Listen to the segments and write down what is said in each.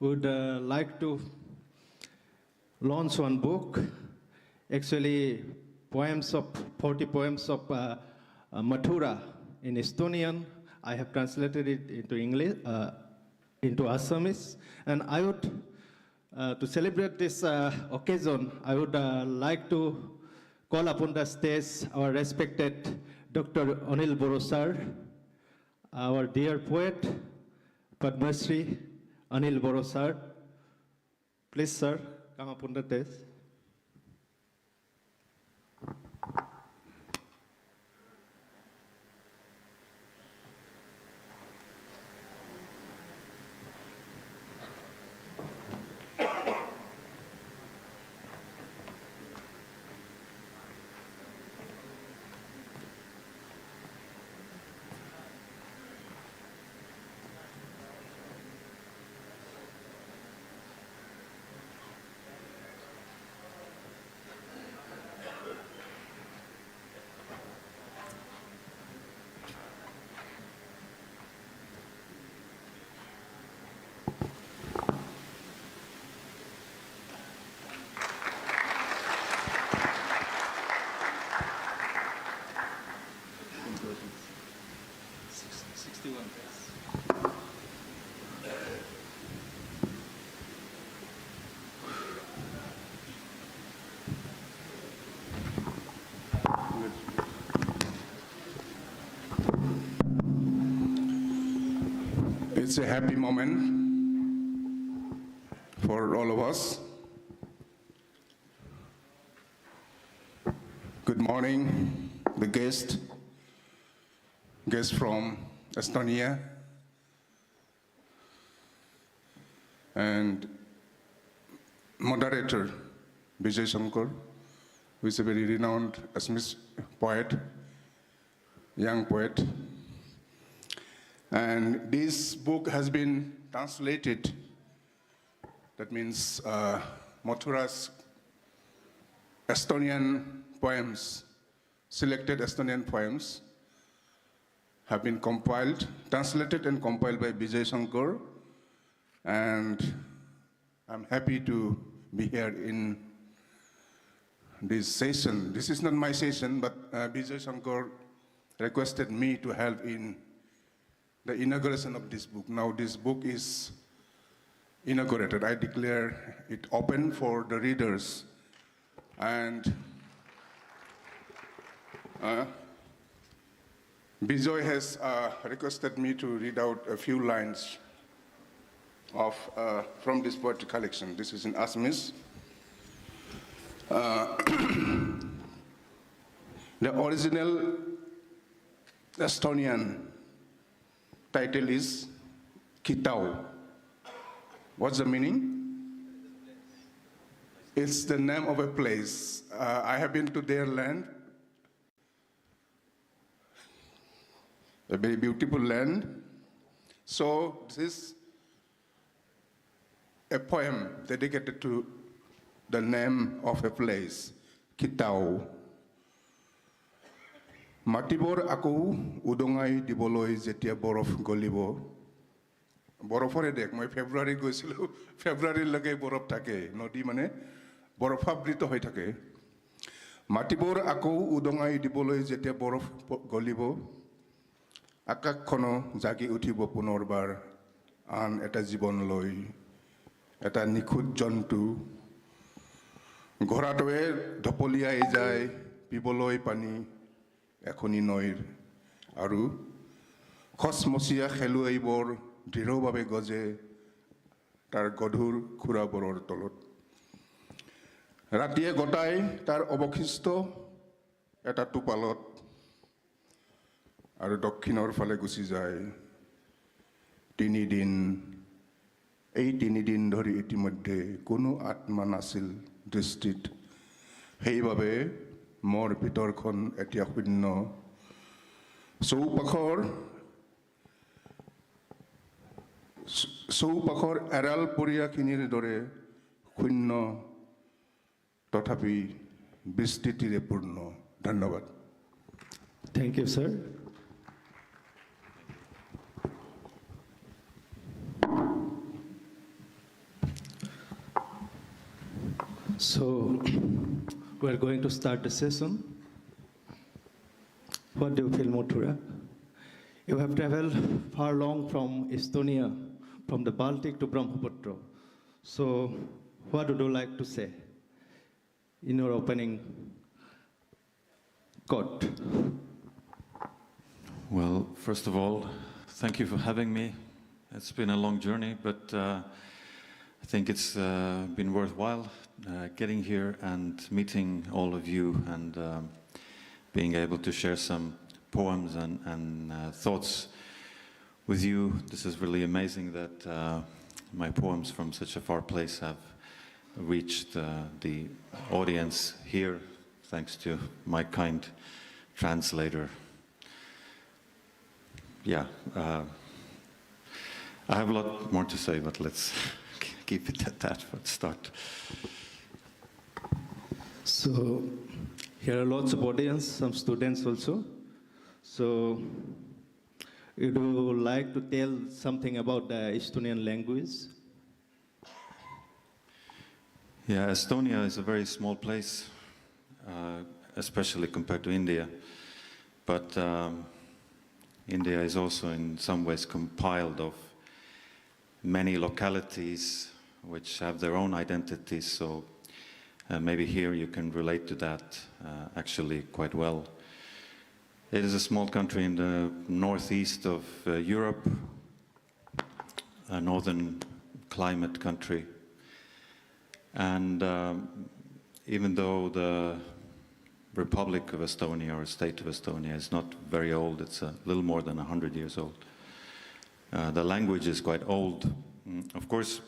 would like to launch one book, actually 40 poems of Mathura in Estonian. I have translated it into English, into Assamese, and I would, to celebrate this occasion, I would like to call upon the stage our respected Dr. Anil Boro sir, our dear poet, Padma Shri Anil Boro sir. Please, sir, come upon the stage. It's a happy moment for all of us. Good morning, the guests from Estonia, and moderator Vijay Shankar, who is a very renowned Assamese poet, young poet. And this book has been translated. That means Mathura's Estonian poems, selected Estonian poems, have been compiled, translated and compiled by Vijay Shankar. And I'm happy to be here in this session. This is not my session, but Vijay Shankar requested me to help in the inauguration of this book. Now this book is inaugurated. I declare it open for the readers. And Bijoy has requested me to read out a few lines of, from this poetry collection. This is in Assamese. The original Estonian title is Kitau. What's the meaning? It's the name of a place. I have been to their land, a very beautiful land. So this is a poem dedicated to the name of a place, Kitau. Matibor aku udongai diboloi jetia borof golibo. Borofore dek, moi February goisilu, February lage borof thake, nodi mane borofabrito hoi thake. Matibor aku udongai diboloi jetia borof golibo. Akak kono jagi uthibo punorbar an eta jibon loi. Eta nikhut jontu. Ghoratoe dhopoliai jai piboloi pani. Ekhoni noir aru khosmosia kheluaibor dhirobabe goje tar godhur khuraboror tolot ratie gotai tar obokhisto eta tupalot aru dokkhinor phale gusi jay ei tini din dhori itimodhe kono atma nasil dristit heibabe Mor Pitorkhon etia shunno Soupakor eral puria kinir dore shunno tothapi bistitire purno. Dhanyabad. Thank you, sir. So we're going to start the session. What do you feel, Mathura? You have traveled far long from Estonia, from the Baltic to Brahmaputra. So what would you like to say in your opening quote? Well, first of all, thank you for having me. It's been a long journey, but I think it's been worthwhile getting here and meeting all of you and being able to share some poems and thoughts with you. This is really amazing that my poems from such a far place have reached the audience here, thanks to my kind translator. Yeah, I have a lot more to say, but let's keep it at that for the start. So here are lots of audience, some students also. So would you like to tell something about the Estonian language? Yeah, Estonia is a very small place, especially compared to India. But India is also in some ways compiled of many localities which have their own identities, so maybe here you can relate to that actually quite well. It is a small country in the northeast of Europe, a northern climate country, and even though the Republic of Estonia or State of Estonia is not very old, it's a little more than 100 years old. The language is quite old. Of course,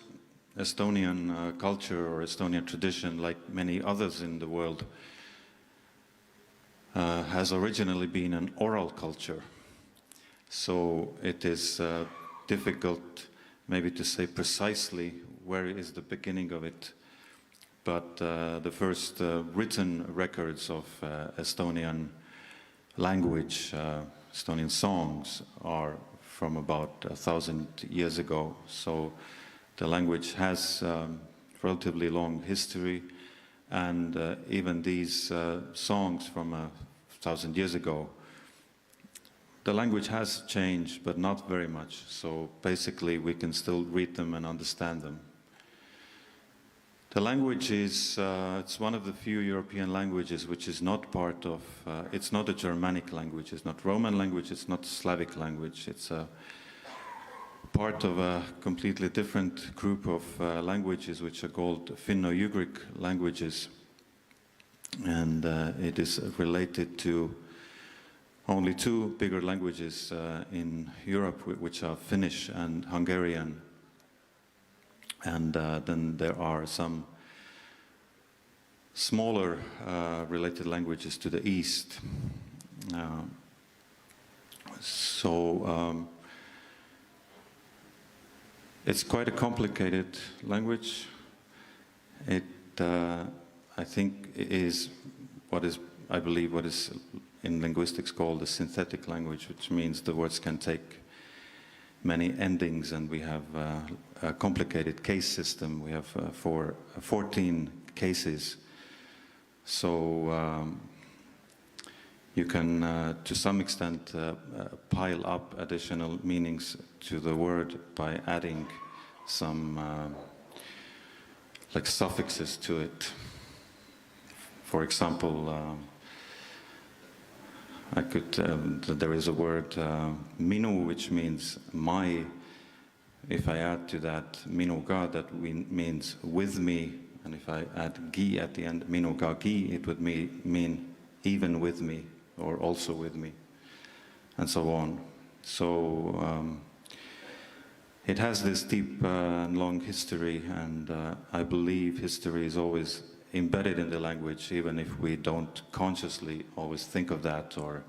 Estonian culture or Estonian tradition, like many others in the world, has originally been an oral culture. So it is difficult maybe to say precisely where is the beginning of it. But the first written records of Estonian language, Estonian songs, are from about 1,000 years ago. So the language has relatively long history, and even these songs from 1,000 years ago, the language has changed, but not very much. So basically we can still read them and understand them. The language is, it's one of the few European languages which is not part of, it's not a Germanic language, it's not Roman language, it's not Slavic language. It's a part of a completely different group of languages which are called Finno-Ugric languages. And it is related to only two bigger languages in Europe, which are Finnish and Hungarian. And then there are some smaller related languages to the east. It's quite a complicated language. It, I think, is, I believe, what is in linguistics called a synthetic language, which means the words can take many endings, and we have a complicated case system. We have 14 cases. So you can, to some extent, pile up additional meanings to the word by adding some like suffixes to it. For example, I could, there is a word, minu, which means my. If I add to that minuga, that means with me, and if I add gi at the end, minuga gi, it would mean even with me, or also with me, and so on. So it has this deep and long history, and I believe history is always embedded in the language, even if we don't consciously always think of that or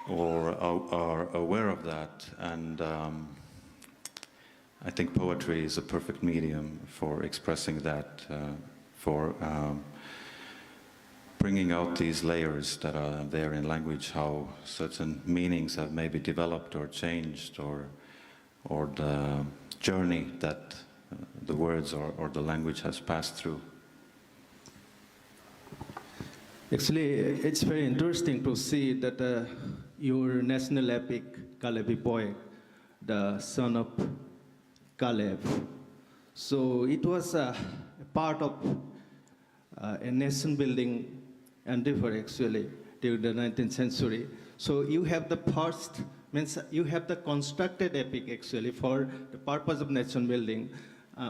are aware of that. And I think poetry is a perfect medium for expressing that, for bringing out these layers that are there in language, how certain meanings have maybe developed or changed, or the journey that the words or the language has passed through. Actually, it's very interesting to see that your national epic, Kalevi Poet, the son of Caleb. So it was a part of a nation building endeavor actually during the 19th century. So you have the first, means you have the constructed epic actually for the purpose of nation building.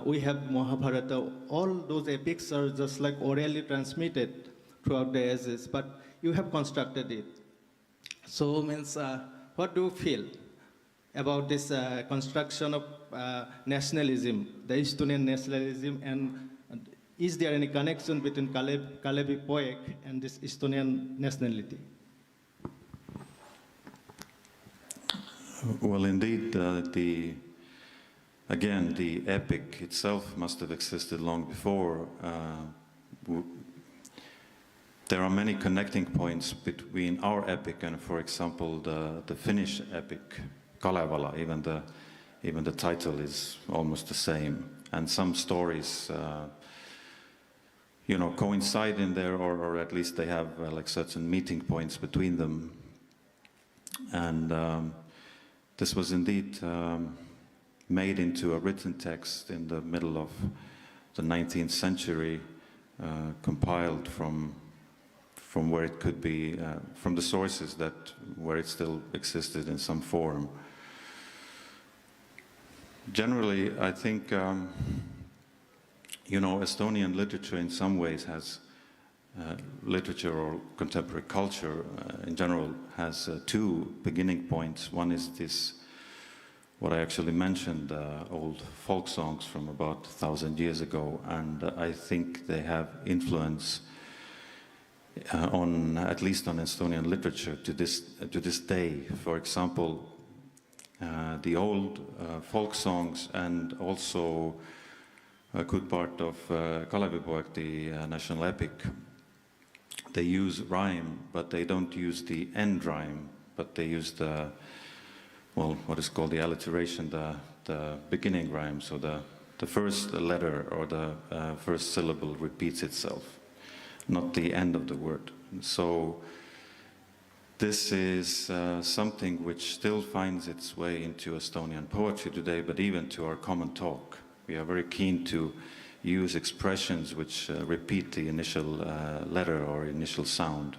We have Mahabharata, all those epics are just like orally transmitted throughout the ages, but you have constructed it. So means, what do you feel about this construction of nationalism, the Estonian nationalism, and is there any connection between Kalevi Poet and this Estonian nationality? Well, indeed, the epic itself must have existed long before. There are many connecting points between our epic and, for example, the Finnish epic, Kalevala. Even the title is almost the same, and some stories, coincide in there, or at least they have like certain meeting points between them. And this was indeed made into a written text in the middle of the 19th century, compiled from where it could be, from the sources where it still existed in some form. Generally, I think, Estonian literature in some ways has, literature or contemporary culture in general has two beginning points. One is this, what I actually mentioned, old folk songs from about 1,000 years ago, and I think they have influence at least on Estonian literature to this day. For example, the old folk songs and also a good part of Kalevi Poeg, the national epic, they use rhyme, but they don't use the end rhyme, but they use what is called the alliteration, the beginning rhyme. So the first letter or the first syllable repeats itself, not the end of the word. So this is something which still finds its way into Estonian poetry today, but even to our common talk. We are very keen to use expressions which repeat the initial letter or initial sound.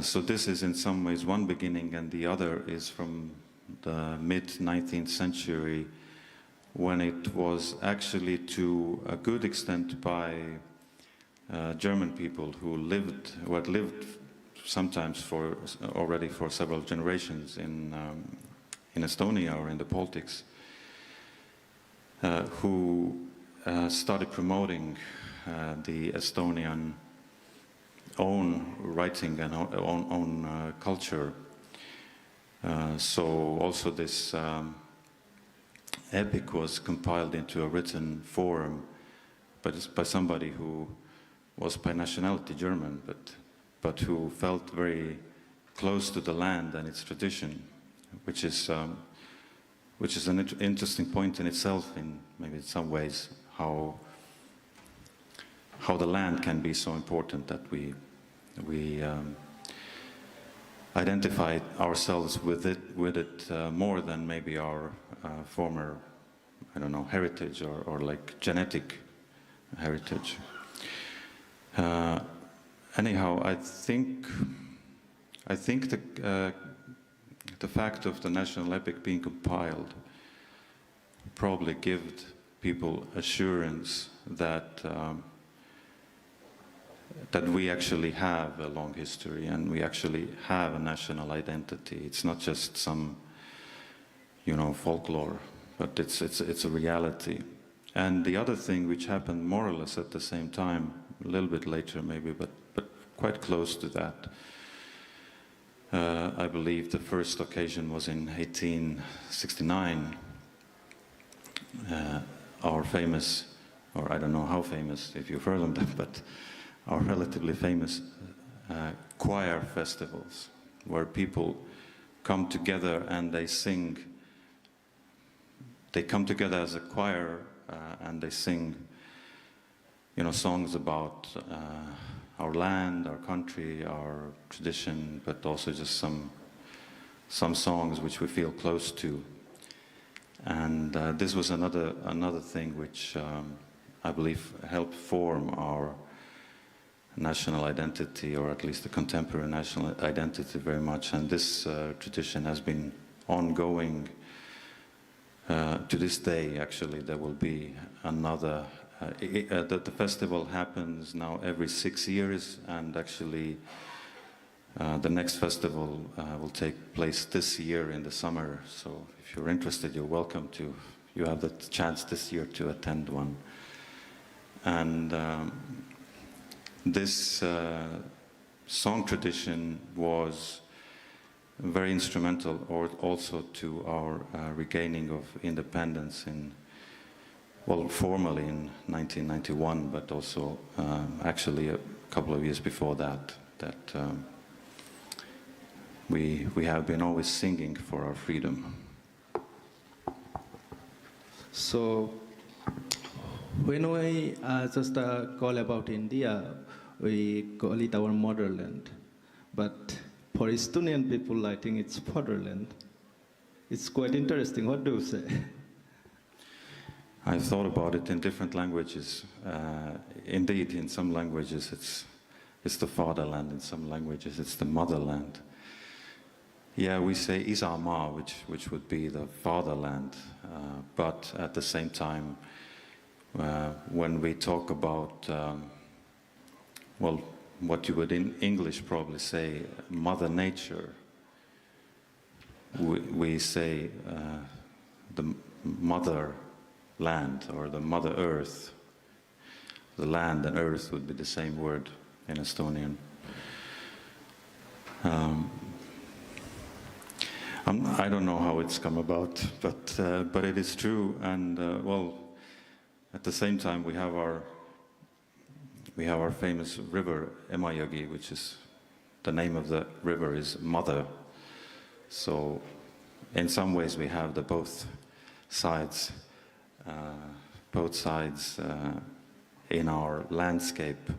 So this is in some ways one beginning, and the other is from the mid-19th century, when it was actually to a good extent by German people who had lived sometimes already for several generations in Estonia or in the Baltics, who started promoting the Estonian own writing and own culture. So also this epic was compiled into a written form, but it's by somebody who was by nationality German, but who felt very close to the land and its tradition, which is an interesting point in itself, in maybe in some ways, how the land can be so important that we identify ourselves with it more than maybe our former, heritage or like genetic heritage. Anyhow, I think the fact of the national epic being compiled probably gave people assurance that we actually have a long history and we actually have a national identity. It's not just some, folklore, but it's a reality. And the other thing which happened more or less at the same time, a little bit later maybe, but quite close to that, I believe the first occasion was in 1869. Our famous, or I don't know how famous, if you've heard of them, but our relatively famous choir festivals, where people come together and they sing. They come together as a choir and they sing, songs about our land, our country, our tradition, but also just some songs which we feel close to. And this was another thing which I believe helped form our national identity, or at least the contemporary national identity, very much. And this tradition has been ongoing to this day. Actually, there will be another. The festival happens now every 6 years, and actually the next festival will take place this year in the summer. So if you're interested, you're welcome to. You have the chance this year to attend one. And this song tradition was very instrumental, or also to our regaining of independence formally in 1991, but also actually a couple of years before that. We have been always singing for our freedom. So when we just call about India, we call it our motherland. But for Estonian people, I think it's fatherland. It's quite interesting. What do you say? I've thought about it in different languages. Indeed, in some languages it's the fatherland, in some languages it's the motherland. Yeah, we say Isamaa, which would be the fatherland, but at the same time, when we talk about, what you would in English probably say, Mother Nature, we say the mother land, or the Mother Earth. The land and earth would be the same word in Estonian. I don't know how it's come about, but it is true. And at the same time, we have our famous river Emajõgi, which is the name of the river is Mother. So, in some ways, we have the both sides in our landscape.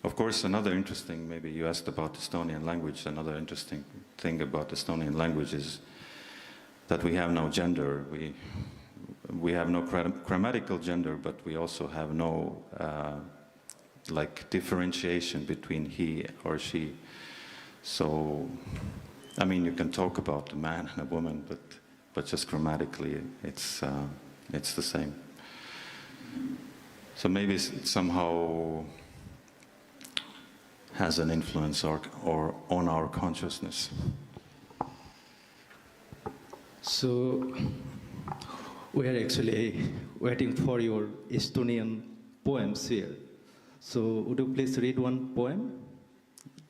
Of course, another interesting, maybe you asked about Estonian language, another interesting thing about Estonian language is that we have no gender. We have no grammatical gender, but we also have no differentiation between he or she. So, I mean, you can talk about a man and a woman, but just grammatically, it's the same. So maybe it somehow has an influence or on our consciousness. So we are actually waiting for your Estonian poems here. So would you please read one poem?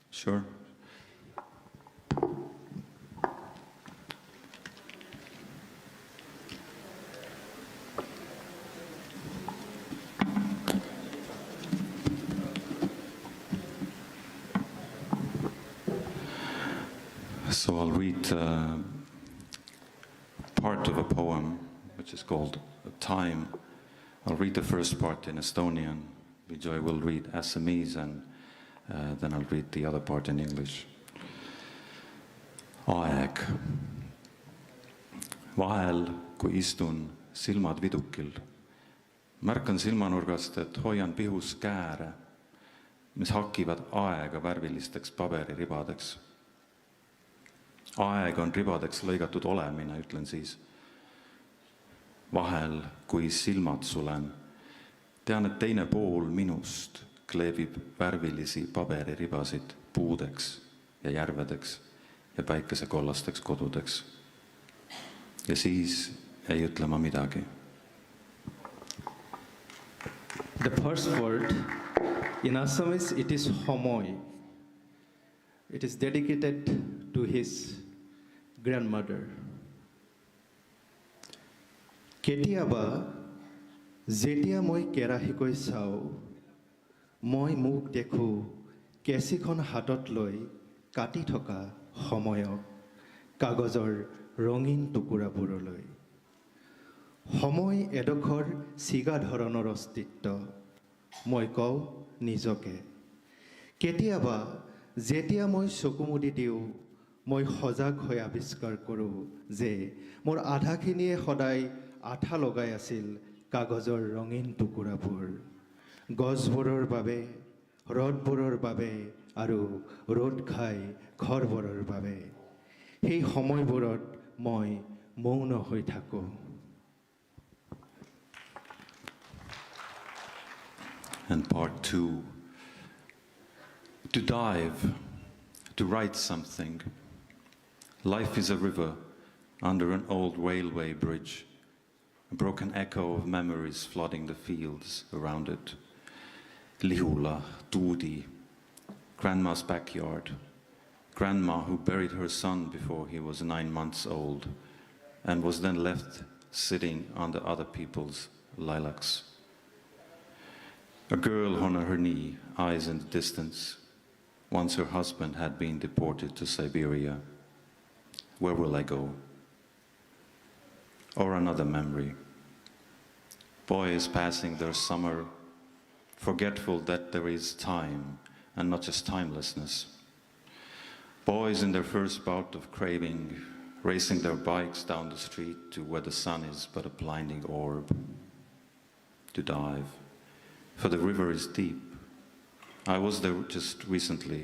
Sure. So I'll read part of a poem which is called Time. I'll read the first part in Estonian. Vijay will read Assamese, and then I'll read the other part in English. Aeg. Vahel, kui istun silmad vidukil, märkan silmanurgast, et hoian pihus kääre, mis hakivad aega värvilisteks paberiribadeks. Aeg on ribadeks lõigatud olemine, ütlen siis. Vahel, kui silmad sulen, tean, et teine pool minust kleebib värvilisi paberiribasid puudeks ja järvedeks ja päikesekollasteks kodudeks. Ja siis ei ütle ma midagi. The first word in Assamese, it is homoi. It is dedicated to his grandmother. কেতিয়াবা যেতিয়া মই কেৰাহীকৈ চাওঁ, মই মুখ দেখোঁ কেঁচিখন হাতত লৈ কাটি থকা সময়ক কাগজৰ ৰঙীন টুকুৰাবোৰলৈ। সময় এডোখৰ চিগা ধৰণৰ অস্তিত্ব, মই কওঁ নিজকে, কেতিয়াবা যেতিয়া মই চকুমুদি দিওঁ মই সজাগ হৈ আৱিষ্কাৰ কৰোঁ যে মোৰ আধাখিনিয়ে সদায় আঠা লগাই আছিল কাগজৰ ৰঙীন টুকুৰাবোৰ গছবোৰৰ বাবে ৰ'দবোৰৰ বাবে আৰু ৰ'দ খাই ঘৰবোৰৰ বাবে সেই সময়বোৰত মই মৌন হৈ থাকোঁ And part two, to dive, to write something. Life is a river under an old railway bridge, a broken echo of memories flooding the fields around it. Lihula, Tudi, Grandma's backyard, Grandma who buried her son before he was 9 months old and was then left sitting under other people's lilacs. A girl on her knee, eyes in the distance, once her husband had been deported to Siberia. Where will I go? Or another memory. Boys passing their summer, forgetful that there is time and not just timelessness. Boys in their first bout of craving, racing their bikes down the street to where the sun is but a blinding orb. To dive. For the river is deep. I was there just recently.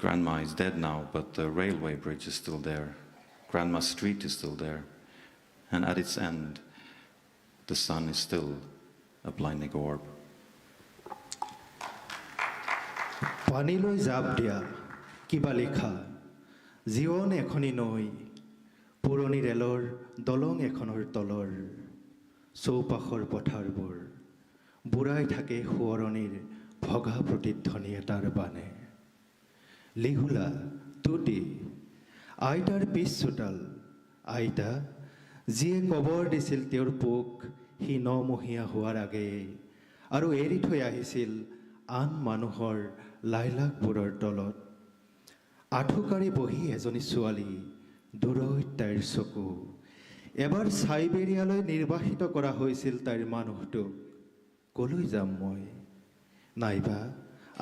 Grandma is dead now, but the railway bridge is still there. Grandma's street is still there. And at its end, the sun is still a blinding orb. পানীলৈ জাপ দিয়া কিবা লিখা জীৱন এখনি নৈ পুৰণি ৰেলৰ দলং এখনৰ তলৰ চৌপাশৰ পথাৰবোৰ বুঢ়াই থাকে সোঁৱৰণিৰ ভগা প্ৰতিধ্বনি এটাৰ বানে লিহুলা তুতি আইতাৰ পিছ চোতাল আইতা যিয়ে কবৰ দিছিল তেওঁৰ পোক সি 9 মহীয়া হোৱাৰ আগেয়ে আৰু এৰি থৈ আহিছিল আন মানুহৰ লাইলাকবোৰৰ তলত আঠুকাৰি বহি এজনী ছোৱালী দূৰৈত তাইৰ চকু এবাৰ চাইবেৰিয়ালৈ নিৰ্বাসিত কৰা হৈছিল তাইৰ মানুহটোক কলৈ যাম মই নাইবা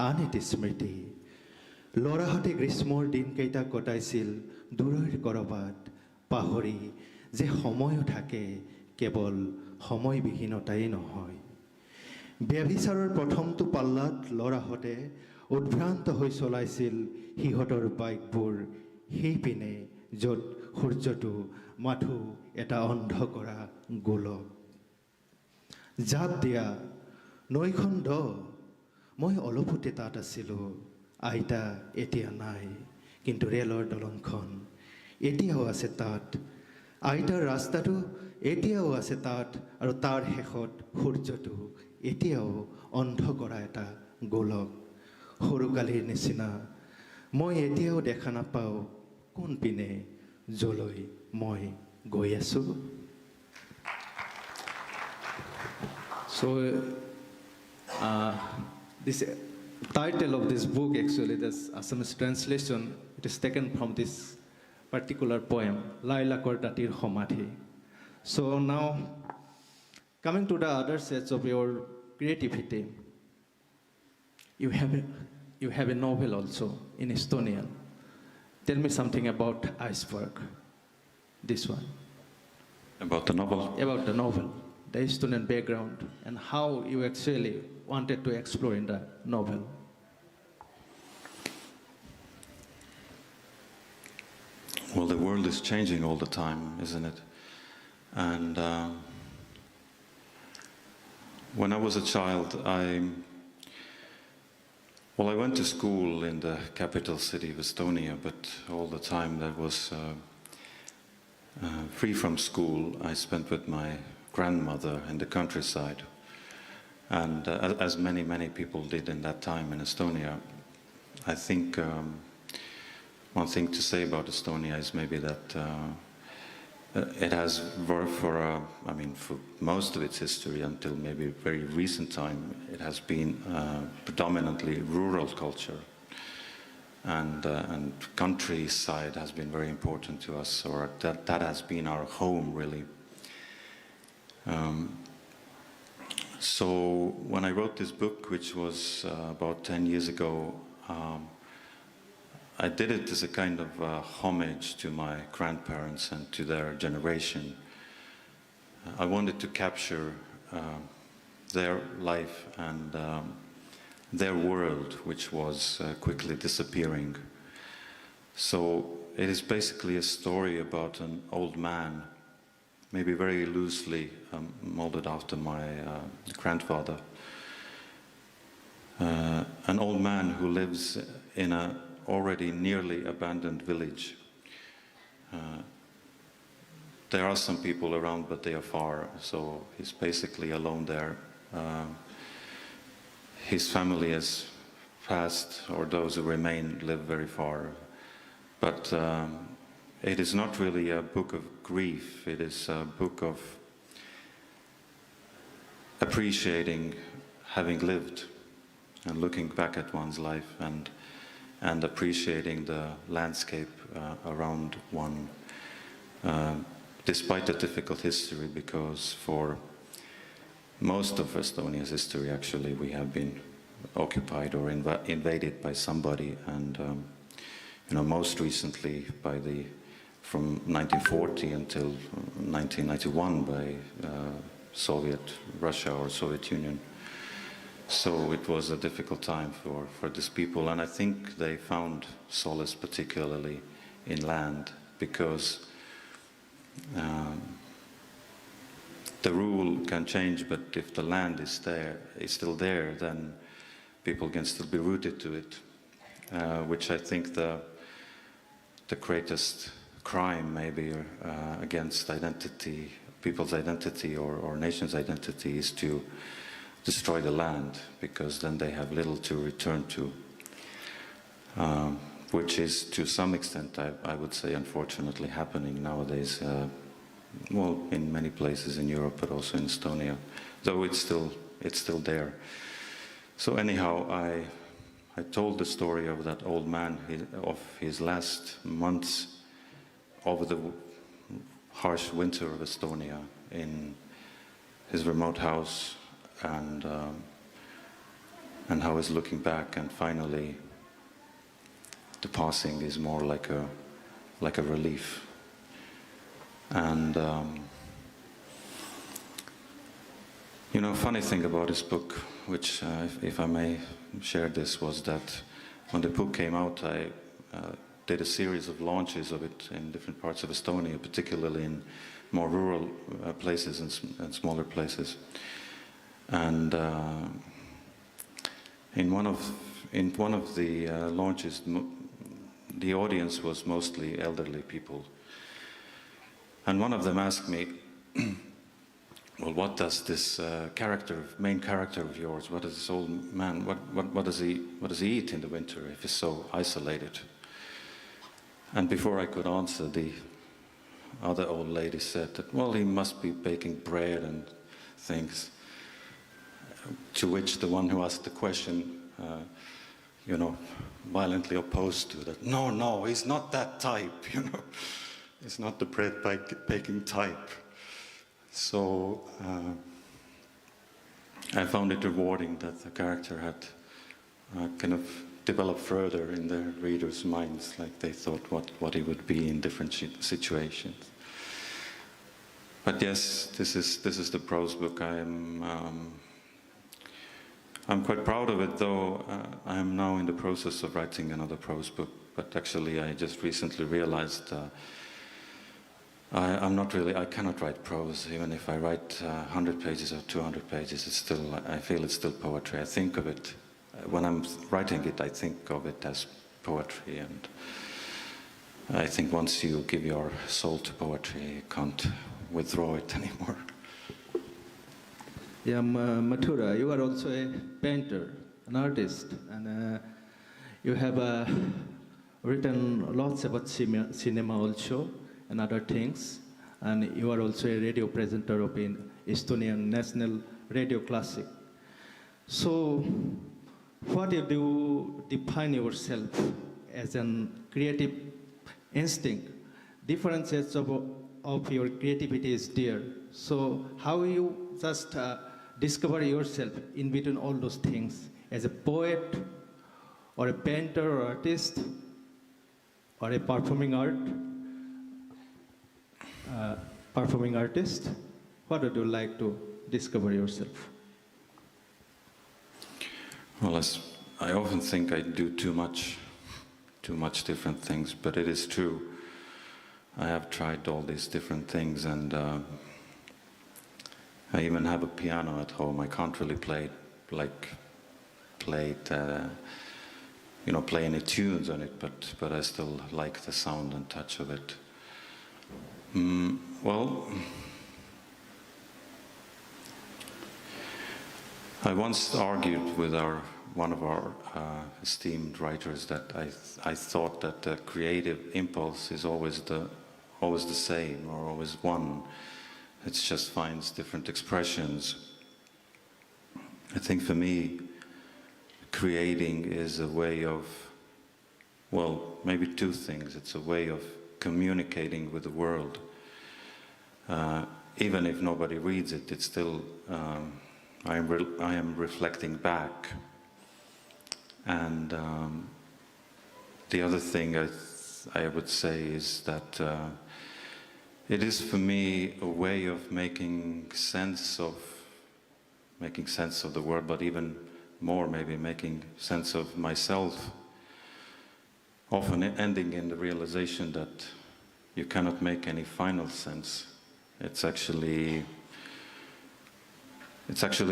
আন এটি স্মৃতি ল'ৰাহঁতে গ্ৰীষ্মৰ দিনকেইটা কটাইছিল দূৰৈৰ কৰবাত পাহৰি যে সময়ো থাকে কেৱল সময়বিহীনতাই নহয় ব্যভিচাৰৰ প্ৰথমটো পাল্লাত ল'ৰাহঁতে উদ্ভ্ৰান্ত হৈ চলাইছিল সিহঁতৰ বাইকবোৰ সেইপিনে য'ত সূৰ্যটো মাথো এটা অন্ধ কৰা গোলক জাপ দিয়া নৈখন দ মই অলপতে তাত আছিলোঁ আইতা এতিয়া নাই কিন্তু ৰেলৰ দলংখন এতিয়াও আছে তাত আইতাৰ ৰাস্তাটো এতিয়াও আছে তাত আৰু তাৰ শেষত সূৰ্যটো এতিয়াও অন্ধ কৰা এটা গোলক সৰুকালিৰ নিচিনা মই এতিয়াও দেখা নাপাওঁ কোনপিনে যলৈ মই গৈ আছোঁ So this title of this book actually this Assamese translation it is taken from this particular poem Lailakor Datir Homathi. So now coming to the other sets of your creativity you have a novel also in Estonian. Tell me something about Iceberg. This one. About the novel? About the novel. The Estonian background and how you actually wanted to explore in the novel. Well, the world is changing all the time, isn't it? And when I was a child, I went to school in the capital city of Estonia, but all the time that was free from school, I spent with my grandmother in the countryside. And as many people did in that time in Estonia, I think one thing to say about Estonia is maybe that it has worked for most of its history until maybe very recent time, it has been predominantly rural culture. And countryside has been very important to us, or that has been our home, really. So when I wrote this book, which was about 10 years ago, I did it as a kind of homage to my grandparents and to their generation. I wanted to capture their life and their world, which was quickly disappearing. So it is basically a story about an old man, maybe very loosely molded after my grandfather. An old man who lives in an already nearly abandoned village. There are some people around, but they are far, so he's basically alone there. His family has passed, or those who remain live very far. But it is not really a book of grief, it is a book of appreciating having lived and looking back at one's life and appreciating the landscape around one, despite the difficult history, because for most of Estonia's history, actually, we have been occupied or invaded by somebody, and most recently from 1940 until 1991 by Soviet Russia or Soviet Union. So it was a difficult time for these people, and I think they found solace particularly in land, because the rule can change, but if the land is still there, then people can still be rooted to it, which I think the greatest crime maybe against identity, people's identity or nation's identity, is to destroy the land, because then they have little to return to, which is to some extent, I would say, unfortunately happening nowadays, well, in many places in Europe, but also in Estonia, though it's still there. So anyhow, I told the story of that old man, of his last months over the harsh winter of Estonia in his remote house, and how he's looking back, and finally the passing is more like a relief. And funny thing about this book, which if I may share this, was that when the book came out, I did a series of launches of it in different parts of Estonia, particularly in more rural places and smaller places. And in one of the launches, the audience was mostly elderly people, and one of them asked me, "Well, what does this main character of yours? What does this old man? What does he eat in the winter if he's so isolated?" And before I could answer, the other old lady said that, "Well, he must be baking bread and things." To which the one who asked the question, violently opposed to that. No, he's not that type, He's not the bread baking type. So I found it rewarding that the character had kind of developed further in the readers' minds, like they thought what he would be in different situations. But yes, this is the prose book. I'm quite proud of it, though I am now in the process of writing another prose book. But actually, I just recently realized I cannot write prose. Even if I write 100 pages or 200 pages, I feel it's still poetry. I think of it, when I'm writing it, I think of it as poetry. And I think once you give your soul to poetry, you can't withdraw it anymore. Yeah, Mathura, you are also a painter, an artist, and you have written lots about cinema also and other things, and you are also a radio presenter of Estonian National Radio Classic. So, what do you define yourself as a creative instinct? Differences of your creativity is there. So, how you just discover yourself in between all those things as a poet or a painter or artist or a performing artist? What would you like to discover yourself? Well, I often think I do too much different things, but it is true. I have tried all these different things, and I even have a piano at home. I can't really play any tunes on it, but I still like the sound and touch of it. Well, I once argued with one of our esteemed writers that I thought that the creative impulse is always the same or always one. It just finds different expressions. I think for me, creating is a way of, well, maybe two things. It's a way of communicating with the world. Even if nobody reads it, it's still, I am reflecting back. And the other thing I would say is that it is for me a way of making sense of the world, but even more maybe making sense of myself, often ending in the realization that you cannot make any final sense. It's actually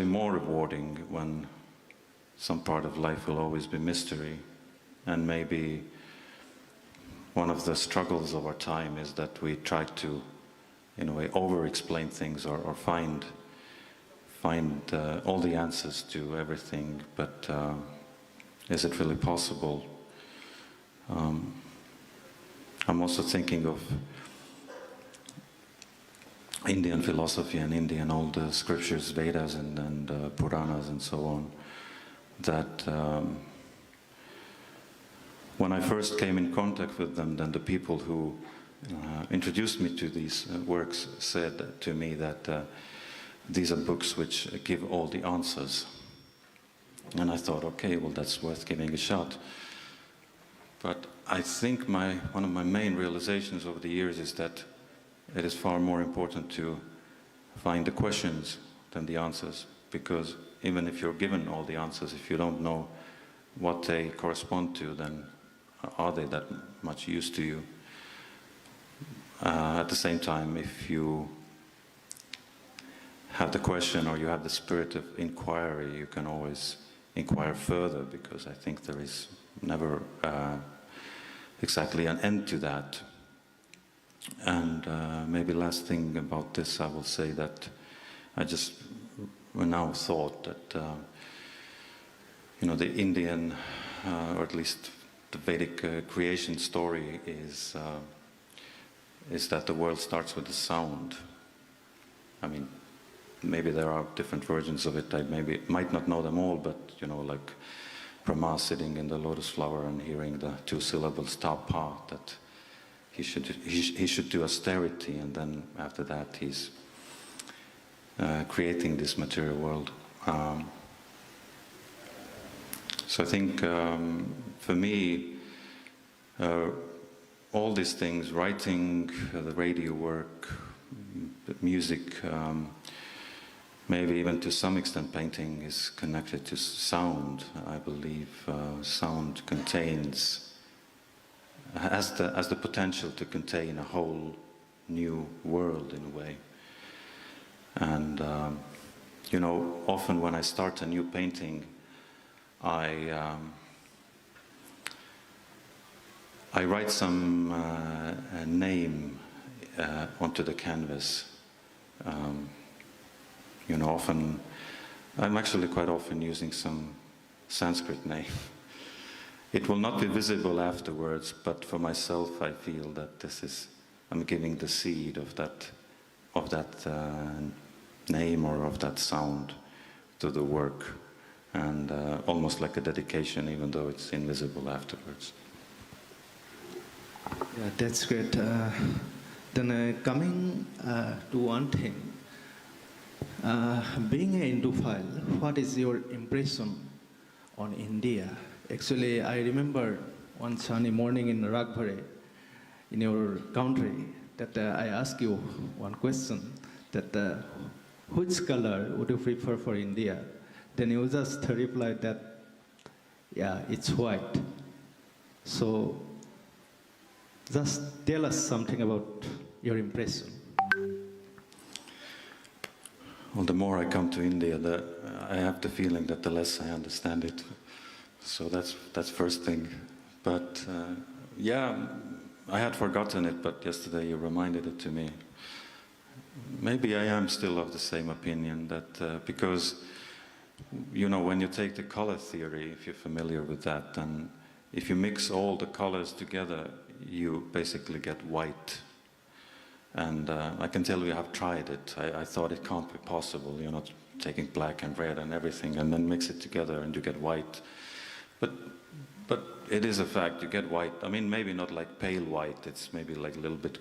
more rewarding when some part of life will always be mystery. And maybe one of the struggles of our time is that we try to, in a way, over-explain things or find all the answers to everything, but is it really possible? I'm also thinking of Indian philosophy and Indian all the scriptures, Vedas and Puranas and so on, that when I first came in contact with them, then the people who introduced me to these works said to me that these are books which give all the answers. And I thought, okay, well, that's worth giving a shot. But I think one of my main realizations over the years is that it is far more important to find the questions than the answers, because even if you're given all the answers, if you don't know what they correspond to, then are they that much use to you? At the same time, if you have the question or you have the spirit of inquiry, you can always inquire further, because I think there is never exactly an end to that. And maybe last thing about this, I will say that I just now thought that the Indian, or at least the Vedic creation story is that the world starts with a sound. I mean, maybe there are different versions of it. I might not know them all, but like Brahma sitting in the lotus flower and hearing the two syllables tapa, that he should do austerity, and then after that he's creating this material world. So I think for me, all these things, writing, the radio work, the music, maybe even to some extent painting, is connected to sound. I believe sound has the potential to contain a whole new world in a way. And often when I start a new painting, I write some name onto the canvas. Often, I'm actually quite often using some Sanskrit name. It will not be visible afterwards, but for myself, I feel that I'm giving the seed of that name or of that sound to the work, and almost like a dedication, even though it's invisible afterwards. Yeah, that's great. Then coming to one thing, Being an Indophile, what is your impression on India? Actually, I remember one sunny morning in Ragbhare, in your country, that I asked you one question, that which color would you prefer for India? Then you just replied that, yeah, it's white. So just tell us something about your impression. Well, the more I come to India, I have the feeling that the less I understand it. So that's first thing. But yeah, I had forgotten it, but yesterday you reminded it to me. Maybe I am still of the same opinion that because, you know, when you take the color theory, if you're familiar with that, then if you mix all the colors together, you basically get white. And I can tell you I have tried it. I thought it can't be possible, you know, taking black and red and everything and then mix it together and you get white. But it is a fact, you get white. I mean, maybe not like pale white, it's maybe like a little bit